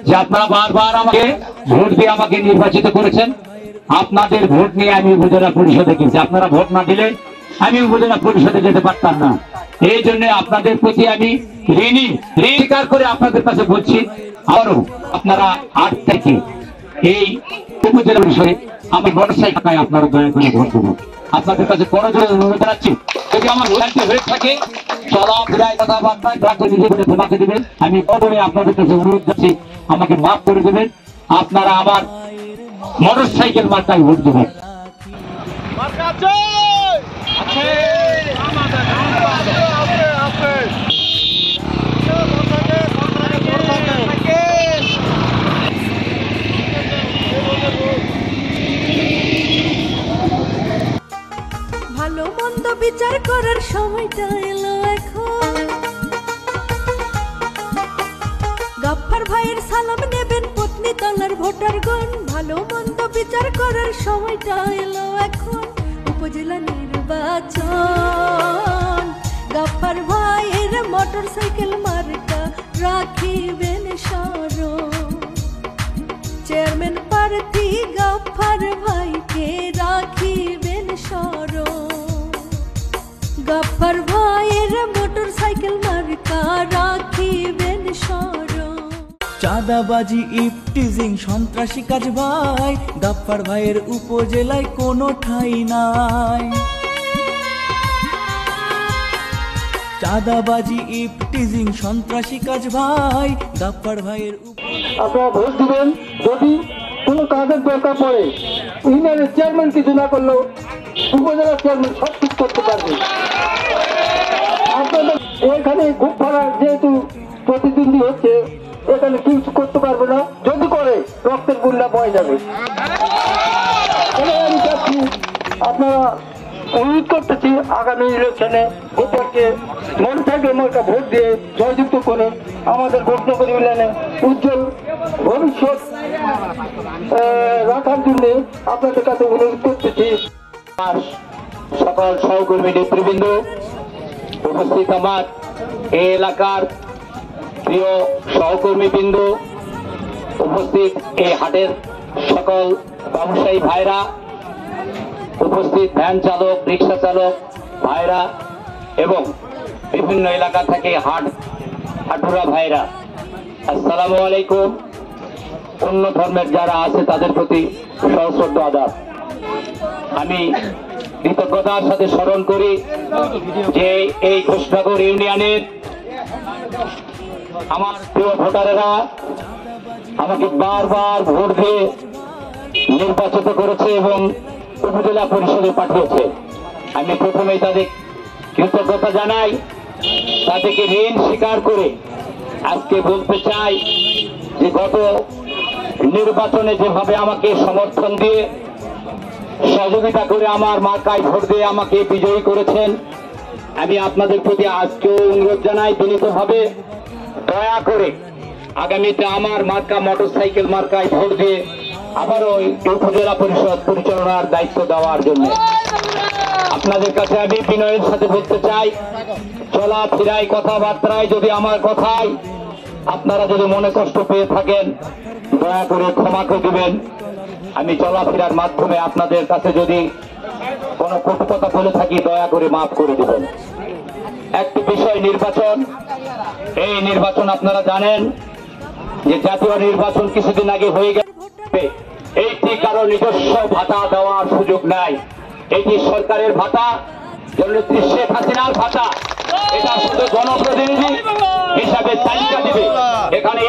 যে আপনারা বারবার আমাকে ভোট দিয়ে আমাকে নির্বাচিত করেছেন। আপনাদের ভোট নিয়ে আমি উপজেলা পরিষদে গেছি, আপনারা ভোট না দিলে আমি উপজেলা পরিষদে যেতে পারতাম না। এই জন্য আপনাদের প্রতি আমি ঋণী স্বীকার করে আপনাদের কাছে বলছি, আরো আপনারা 8 তারিখে এই উপজেলা পরিষদে আমি মোটরসাইকেল আপনারা দয়া করে ভোট দেবো। আপনাদের কাছে করজোড়ে অনুরোধ জানাচ্ছি, যদি আমার ভোটারটি হয়ে থাকে চলাফেরায় কথাবার্তায় নিজে তোমাকে দেবেন। আমি কদমে আপনাদের কাছে অনুরোধ করছি, আমাকে মাফ করে দেবেন। আপনারা আমার মোটরসাইকেল মার্কায় ভোট দেবেন। ভালো মন্দ বিচার করার সময়টা এলো এখন। গাফফার ভাইয়ের সালাম নেবেন পত্নী তলার ভোটারগণ। ভালো মন্দ বিচার করার সময়টা এলো এখন। উপজেলা নির্বাচন, গাফফার ভাইয়ের মোটরসাইকেল মার্কা রাখিবেন স্মরণ। চেয়ারম্যান প্রার্থী গাফফার ভাইকে রাখিবেন স্মরণ। গাফফার ভাইয়ের মোটরসাইকেল মার্কা রাখিবেন স্মরণ। চাঁদাবাজি, ইফটিজিং, সন্ত্রাসী কাজ ভাই গাফফার ভাইয়ের উপজেলায় কোনো ঠাঁই নাই। চাঁদাবাজি, ইফটিজিং, সন্ত্রাসী কাজ ভাই গাফফার ভাইয়ের। আপনারা ভোট দিবেন। যদি কোনো কাজের দরকার পড়ে, ইউনিয়নের চেয়ারম্যান কিছু না করলেও উপজেলা চেয়ারম্যান সব ঠিক করতে পারবে। আপনাদের এখানে খুব ভাড়া যেহেতু প্রতিদ্বন্দ্বী হচ্ছে, এখানে কিছু করতে পারবে না। যদি করে রক্তের বন্যা বয়ে যাবে। আমি চাচ্ছি, আপনারা অনুরোধ করতেছি, আগামী ইলেকশনে ভোটারকে মোটরসাইকেল মার্কা ভোট দিয়ে জয়যুক্ত করে আমাদের ভোটনগর ইউনিয়নে উজ্জ্বল ভবিষ্যৎ রাখার জন্য আপনাদের কাছে অনুরোধ করতেছি। সকল সহকর্মী নেতৃবৃন্দ, উপস্থিত আমার এই এলাকার প্রিয় সহকর্মীবৃন্দ, উপস্থিত এই হাটের সকল ব্যবসায়ী ভাইরা, উপস্থিত ভ্যান চালক, রিক্সা চালক ভাইরা এবং বিভিন্ন এলাকা থেকে হাটুরা ভাইরা, আসসালামু আলাইকুম। অন্য ধর্মের যারা আছে তাদের প্রতি সশ্রদ্ধ আদাব। আমি কৃতজ্ঞতার সাথে স্মরণ করি যে এই ঘোষনগর ইউনিয়নের আমার প্রিয় ভোটারেরা আমাকে বারবার ভোট দিয়ে নির্বাচিত করেছে এবং উপজেলা পরিষদে পাঠিয়েছে। আমি প্রথমেই তাদের কৃতজ্ঞতা জানাই। তাদেরকে ঋণ স্বীকার করে আজকে বলতে চাই যে গত নির্বাচনে যেভাবে আমাকে সমর্থন দিয়ে সহযোগিতা করে আমার মার্কায় ভোট দিয়ে আমাকে বিজয়ী করেছেন, আমি আপনাদের প্রতি আজকেও অনুরোধ জানাই বিনীতভাবে, দয়া করে আগামীতে আমার মার্কা মোটরসাইকেল মার্কায় ভোট দিয়ে আবারও উপজেলা পরিষদ পরিচালনার দায়িত্ব দেওয়ার জন্য আপনাদের কাছে আমি বিনয়ের সাথে বলতে চাই, চলাফেরায় কথাবার্তায় যদি আমার কথায় আপনারা যদি মনে কষ্ট পেয়ে থাকেন, দয়া করে ক্ষমা করে দেবেন। আমি চলাফেরার মাধ্যমে আপনাদের কাছে যদি কোনো কটু কথা বলে থাকি, দয়া করে মাফ করে দেবেন। একটি বিষয় নির্বাচন, এই নির্বাচন আপনারা জানেন যে জাতীয় নির্বাচন কিছুদিন আগে হয়ে গেছে। এইটি কারো নিজস্ব ভাতা দেওয়ার সুযোগ নাই, এটি সরকারের ভাতা, জননেত্রী শেখ হাসিনার ভাতা। এটা শুধু জনপ্রতিনিধি হিসাবে তালিকা দিবে। এখানে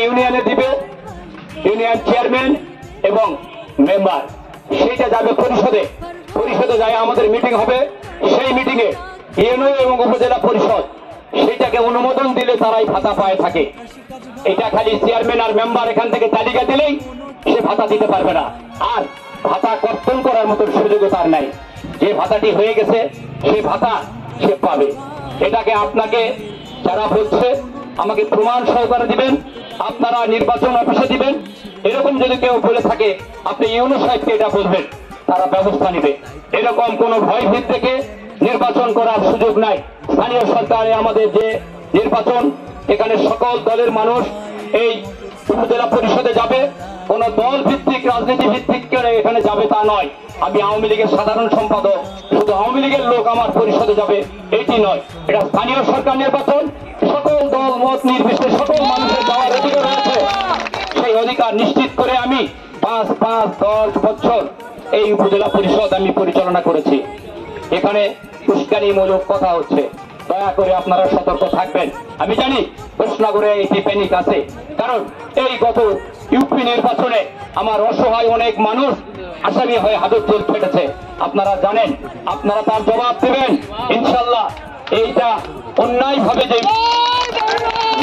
ইউনিয়নে দিবে ইউনিয়ন চেয়ারম্যান এবং মেম্বার, সেইটা যাবে পরিষদে। পরিষদে যায় আমাদের মিটিং হবে, সেই মিটিংয়ে ইউনিয়ন এবং উপজেলা পরিষদ সেইটাকে অনুমোদন দিলে তারাই ভাতা পায় থাকে। এটা খালি চেয়ারম্যান আর মেম্বার এখান থেকে তালিকা দিলেই সে ভাতা দিতে পারবে না, আর ভাতা কর্তন করার মতো সুযোগও তার নাই। যে ভাতাটি হয়ে গেছে সে ভাতা সে পাবে। এটাকে আপনাকে যারা বলছে আমাকে প্রমাণ সহকারে দিবেন, আপনারা নির্বাচন অফিসে দিবেন। এরকম যদি কেউ বলে থাকে আপনি ইউনো সাহেবকে এটা বলবেন, তারা ব্যবস্থা নেবে। এরকম কোন ভয় ভীত থেকে নির্বাচন করার সুযোগ নাই। স্থানীয় সরকারে আমাদের যে নির্বাচন, এখানে সকল দলের মানুষ এই উপজেলা পরিষদে যাবে, কোন দল ভিত্তিক রাজনীতি ভিত্তিক করে এখানে যাবে তা নয়। আমি আওয়ামী লীগের সাধারণ সম্পাদক, শুধু আওয়ামী লীগের লোক আমার পরিষদে যাবে এটি নয়, এটা স্থানীয় সরকার নির্বাচন। সকল দল মত নির্বিশেষে সকল মানুষের যাওয়ার অধিকার রয়েছে। সেই অধিকার নিশ্চিত করে আমি 5-10 বছর এই উপজেলা পরিষদ আমি পরিচালনা করেছি। এখানে উস্কানিমূলক কথা হচ্ছে, দয়া করে আপনারা সতর্ক থাকবেন। আমি জানি কৃষ্ণনগরে এটি প্যানিক আছে, কারণ এই গত ইউপি নির্বাচনে আমার অসহায় অনেক মানুষ আসামি হয়ে হাজত জেল খেটেছে। আপনারা জানেন, আপনারা তার জবাব দেবেন ইনশাল্লাহ। এইটা অন্যায় ভাবে যে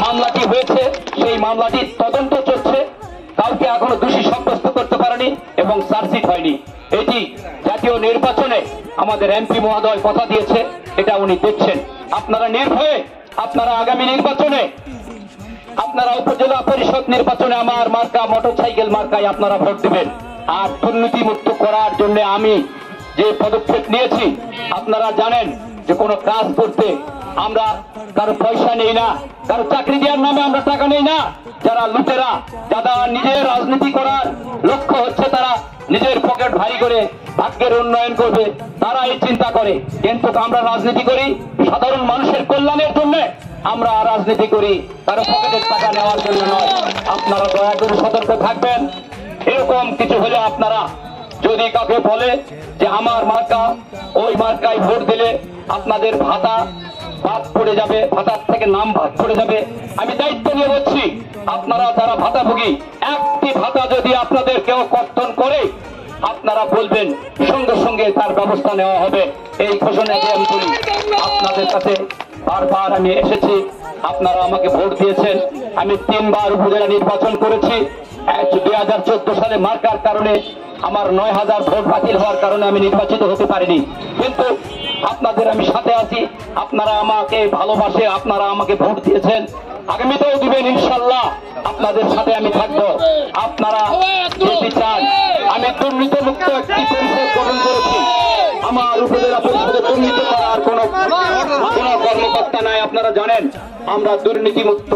মামলাটি হয়েছে, সেই মামলাটি তদন্ত চলছে, কাউকে এখনো দোষী সাব্যস্ত করতে পারেনি এবং চার্জশিট হয়নি। এটি জাতীয় নির্বাচনে আমাদের এমপি মহোদয় কথা দিয়েছে, এটা উনি দেখছেন। আপনারা নির্ভয়ে আপনারা আগামী নির্বাচনে, আপনারা উপজেলা পরিষদ নির্বাচনে আমার মার্কা মোটরসাইকেল মার্কায় আপনারা ভোট দিবেন। আর দুর্নীতি মুক্ত করার জন্য আমি যে পদক্ষেপ নিয়েছি, আপনারা জানেন যে কোনো কাজ করতে আমরা কারো পয়সা নেই না, কারো চাকরি দেওয়ার নামে আমরা টাকা নেই না। যারা লুটেরা, যারা নিজের রাজনীতি করার লক্ষ্য হচ্ছে তারা নিজের পকেট ভারী করে ভাগ্যের উন্নয়ন করবে, তারা এই চিন্তা করে। কিন্তু আমরা রাজনীতি করি সাধারণ মানুষের কল্যাণের জন্য, আমরা রাজনীতি করি কারো পকেটের টাকা নেওয়ার জন্য নয়। আপনারা দয়া করে সতর্ক থাকবেন। এরকম কিছু হলে আপনারা যদি কাউকে বলে যে আমার মার্কা, ওই মার্কায় ভোট দিলে আপনাদের ভাতা বাদ পড়ে যাবে, ভাতার থেকে নাম বাদ পড়ে যাবে, আমি দায়িত্ব নিয়ে বলছি, আপনারা যারা ভাতাভোগী, একটি ভাতা যদি আপনাদের কেউ কর্তন করে আপনারা বলবেন, সঙ্গে সঙ্গে তার ব্যবস্থা নেওয়া হবে। এই ঘোষণা দিয়ে আমি বলি, আপনাদের কাছে বারবার আমি এসেছি, আপনারা আমাকে ভোট দিয়েছেন। আমি 3 বার উপজেলা নির্বাচন করেছি। 2014 সালে মার্কার কারণে আমার 9000 ভোট বাতিল হওয়ার কারণে আমি নির্বাচিত হতে পারিনি, কিন্তু আপনাদের আমি সাথে আছি। আপনারা আমাকে ভালোবাসে, আপনারা আমাকে ভোট দিয়েছেন, আগামীতেও দিবেন ইনশাল্লাহ। আপনাদের সাথে আমি থাকবো। আপনারা যেতে চান, আমি দুর্নীতি মুক্ত একটি পরিষদ গঠন করেছি। আমার উপজেলা পরিষদে দুর্নীতি করার কোন কর্মকর্তা নাই। আপনারা জানেন আমরা দুর্নীতি মুক্ত,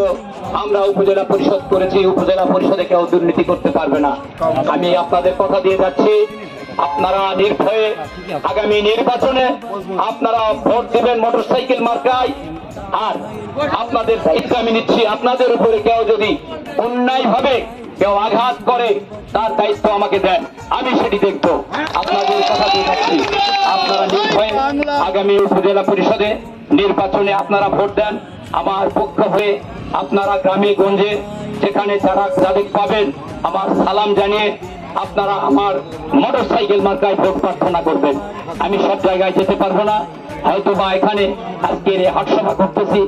আমরা উপজেলা পরিষদ করেছি। উপজেলা পরিষদে কেউ দুর্নীতি করতে পারবে না। আমি আপনাদের কথা দিয়ে যাচ্ছি, আপনারা নির্ভয়ে আগামী নির্বাচনে আপনারা ভোট দিবেন মোটরসাইকেল মার্কায়। আর আপনাদের দায়িত্ব আমি নিচ্ছি, আপনাদের উপরে কেউ যদি অন্যায় ভাবে কেউ আঘাত করে তার দায়িত্ব আমাকে দেন, আমি সেটি দেখব। আপনাদের কথা দিয়ে যাচ্ছি, আপনারা নির্ভয়ে আগামী উপজেলা পরিষদে নির্বাচনে আপনারা ভোট দেন। আমার পক্ষ হয়ে আপনারা গ্রামে গঞ্জে যেখানে যারা যাদের পাবেন আমার সালাম জানিয়ে আপনারা আমার মোটরসাইকেল মার্কায় ভোট প্রার্থনা করবেন। আমি সব জায়গায় যেতে পারবো না, হয়তো বা এখানে আজকে হাটসভা করতেছি।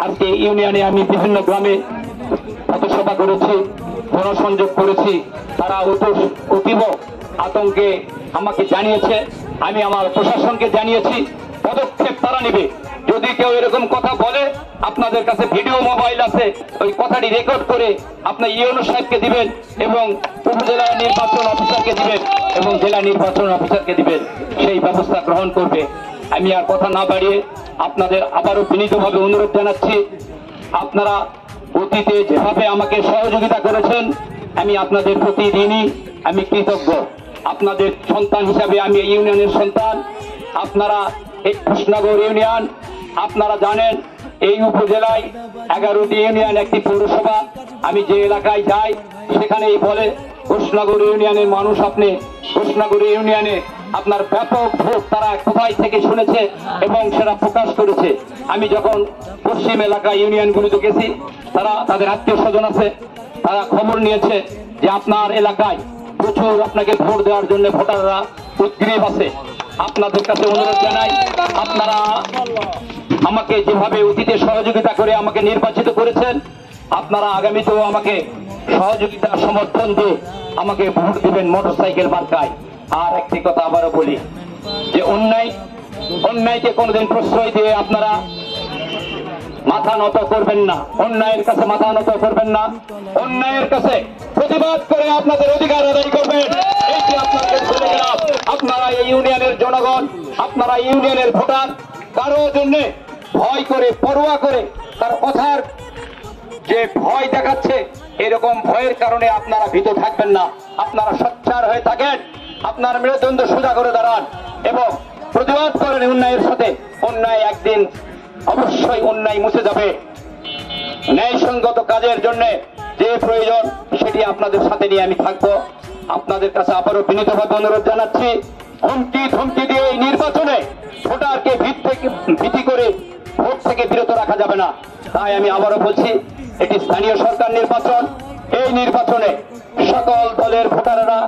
আজকে ইউনিয়নে আমি বিভিন্ন গ্রামে পথসভা করেছি, গণসংযোগ করেছি। তারা অতীব আতঙ্কে আমাকে জানিয়েছে, আমি আমার প্রশাসনকে জানিয়েছি, পদক্ষেপ তারা নেবে। যদি কেউ এরকম কথা বলে, আপনাদের কাছে ভিডিও মোবাইল আছে, ওই কথাটি রেকর্ড করে আপনার ইউনো সাহেবকে দিবেন এবং উপজেলা নির্বাচন অফিসারকে দিবেন এবং জেলা নির্বাচন অফিসারকে দিবেন, সেই ব্যবস্থা গ্রহণ করবে। আমি আর কথা না বাড়িয়ে আপনাদের আবারও বিনীতভাবে অনুরোধ জানাচ্ছি, আপনারা অতীতে যেভাবে আমাকে সহযোগিতা করেছেন আমি আপনাদের প্রতি ঋণী, আমি কৃতজ্ঞ। আপনাদের সন্তান হিসাবে আমি এই ইউনিয়নের সন্তান। আপনারা এই কৃষ্ণনগর ইউনিয়ন, আপনারা জানেন এই উপজেলায় 11টি ইউনিয়ন, একটি পৌরসভা। আমি যে এলাকায় যাই সেখানেই বলে কৃষ্ণনগর ইউনিয়নের মানুষ, আপনি কৃষ্ণনগর ইউনিয়নে আপনার ব্যাপক ভোট তারা কোথায় থেকে শুনেছে এবং সেটা প্রকাশ করেছে। আমি যখন পশ্চিম এলাকা ইউনিয়নগুলিতে গেছি, তারা তাদের আত্মীয় স্বজন আছে, তারা খবর নিয়েছে যে আপনার এলাকায় প্রচুর আপনাকে ভোট দেওয়ার জন্য ভোটাররা উদ্গ্রীব আছে। আপনাদের কাছে অনুরোধ জানাই, আপনারা আমাকে যেভাবে অতীতে সহযোগিতা করে আমাকে নির্বাচিত করেছেন, আপনারা আগামীতেও আমাকে সহযোগিতা সমর্থন দিয়ে আমাকে ভোট দিবেন মোটরসাইকেল মার্কায়। আর একটি কথা আবারও বলি যে অন্যায়কে কোনোদিন প্রশ্রয় দিয়ে আপনারা মাথা নত করবেন না, অন্যায়ের কাছে মাথা নত করবেন না, অন্যায়ের কাছে প্রতিবাদ করে আপনাদের অধিকার আদায় করবেন। এইটি আপনাদের বলে গেলাম। আপনারা এই ইউনিয়নের জনগণ, আপনারা ইউনিয়নের ভোটার, কারো জন্য ভয় করে পরোয়া করে তার কথার যে ভয় দেখাচ্ছে, এরকম ভয়ের কারণে আপনারা ভীত থাকবেন না। আপনারা সোচ্চার হয়ে থাকেন, আপনার মেরুদণ্ড সোজা করে দাঁড়ান এবং প্রতিবাদ করেন অন্যায়ের সাথে। অন্যায় একদিন অবশ্যই অন্যায় মুছে যাবে। ন্যায়সঙ্গত কাজের জন্য যে প্রয়োজন সেটি আপনাদের সাথে নিয়ে আমি থাকবো। আপনাদের কাছে আবারও বিনীতভাবে অনুরোধ জানাচ্ছি, হুমকি ধমকি দিয়ে এই নির্বাচনে ভোটারকে ভীতি করে ভোট থেকে বিরত রাখা যাবে না। তাই আমি আবারও বলছি, এটি স্থানীয় সরকার নির্বাচন। এই নির্বাচনে সকল দলের ভোটাররা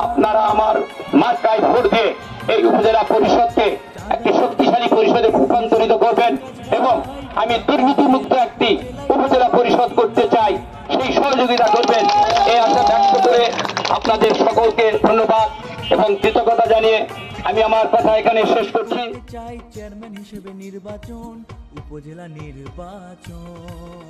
আপনারা আমার মার্কায় ভোট দিয়ে এই উপজেলা পরিষদকে একটি শক্তিশালী পরিষদে রূপান্তরিত করবেন এবং আমি দুর্নীতিমুক্ত একটি উপজেলা পরিষদ করতে চাই, সেই সহযোগিতা করবেন। এই আশা ব্যক্ত করে আপনাদের সকলকে ধন্যবাদ এবং কৃতজ্ঞতা জানিয়ে আমি আমার কথা এখানে শেষ করছি। চাই চেয়ারম্যান হিসেবে নির্বাচন, উপজেলা নির্বাচন।